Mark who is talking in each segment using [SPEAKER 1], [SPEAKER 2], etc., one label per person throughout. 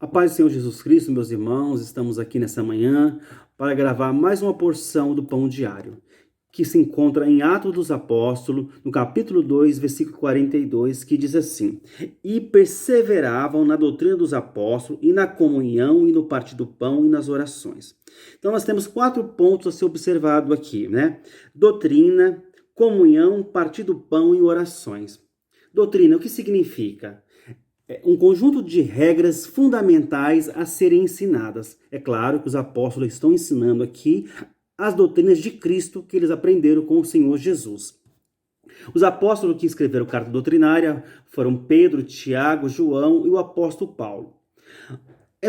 [SPEAKER 1] A paz do Senhor Jesus Cristo, meus irmãos, estamos aqui nessa manhã para gravar mais uma porção do Pão Diário, que se encontra em Atos dos Apóstolos, no capítulo 2, versículo 42, que diz assim: E perseveravam na doutrina dos apóstolos, e na comunhão, e no partir do pão, e nas orações. Então nós temos 4 pontos a ser observado aqui, né? Doutrina, comunhão, partir do pão e orações. Doutrina, o que significa? Um conjunto de regras fundamentais a serem ensinadas. É claro que os apóstolos estão ensinando aqui as doutrinas de Cristo que eles aprenderam com o Senhor Jesus. Os apóstolos que escreveram carta doutrinária foram Pedro, Tiago, João e o apóstolo Paulo.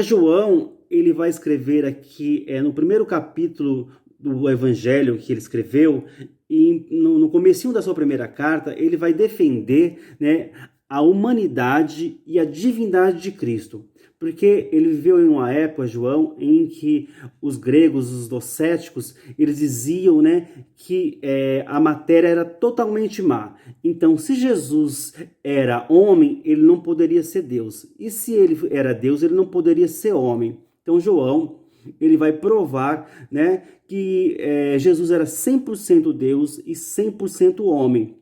[SPEAKER 1] João, ele vai escrever aqui no primeiro capítulo do evangelho que ele escreveu, e no comecinho da sua primeira carta, ele vai defender, né, a humanidade e a divindade de Cristo. Porque ele viveu em uma época, João, em que os gregos, os docéticos, eles diziam, né, que a matéria era totalmente má. Então, se Jesus era homem, ele não poderia ser Deus. E se ele era Deus, ele não poderia ser homem. Então, João, ele vai provar, né, que Jesus era 100% Deus e 100% homem.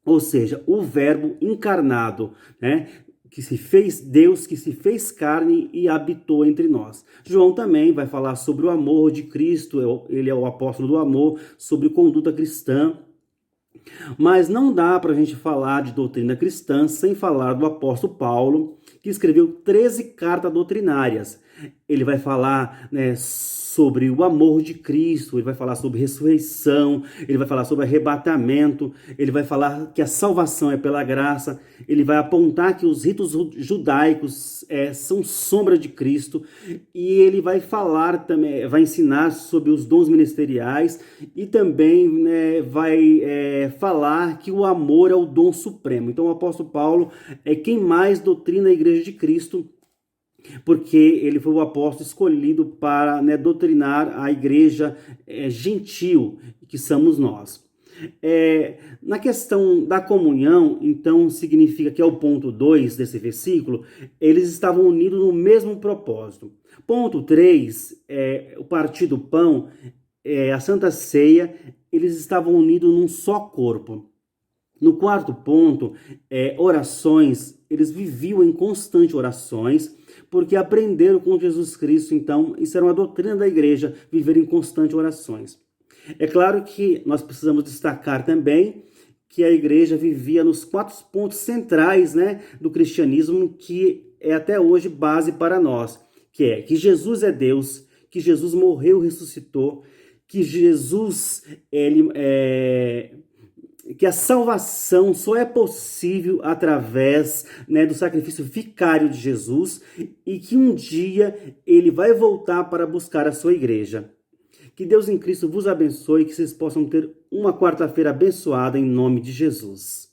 [SPEAKER 1] Ou seja, o verbo encarnado, né? Que se fez Deus, que se fez carne e habitou entre nós. João também vai falar sobre o amor de Cristo, ele é o apóstolo do amor, sobre conduta cristã. Mas não dá para a gente falar de doutrina cristã sem falar do apóstolo Paulo, que escreveu 13 cartas doutrinárias. Ele vai falar, né, sobre o amor de Cristo, ele vai falar sobre ressurreição, ele vai falar sobre arrebatamento, ele vai falar que a salvação é pela graça, ele vai apontar que os ritos judaicos são sombra de Cristo, e ele vai falar também, vai ensinar sobre os dons ministeriais, e também, né, vai falar que o amor é o dom supremo. Então o apóstolo Paulo é quem mais doutrina a igreja de Cristo, porque ele foi o apóstolo escolhido para, né, doutrinar a igreja gentil, que somos nós. Na questão da comunhão, então, significa que é o ponto 2 desse versículo, eles estavam unidos no mesmo propósito. Ponto 3, o partir do pão, a Santa Ceia, eles estavam unidos num só corpo. No quarto ponto, orações, eles viviam em constante orações, porque aprenderam com Jesus Cristo. Então isso era uma doutrina da igreja, viver em constante orações. É claro que nós precisamos destacar também que a igreja vivia nos 4 pontos centrais, né, do cristianismo, que é até hoje base para nós, que é que Jesus é Deus, que Jesus morreu e ressuscitou, que Jesus que a salvação só é possível através, né, do sacrifício vicário de Jesus, e que um dia ele vai voltar para buscar a sua igreja. Que Deus em Cristo vos abençoe e que vocês possam ter uma quarta-feira abençoada em nome de Jesus.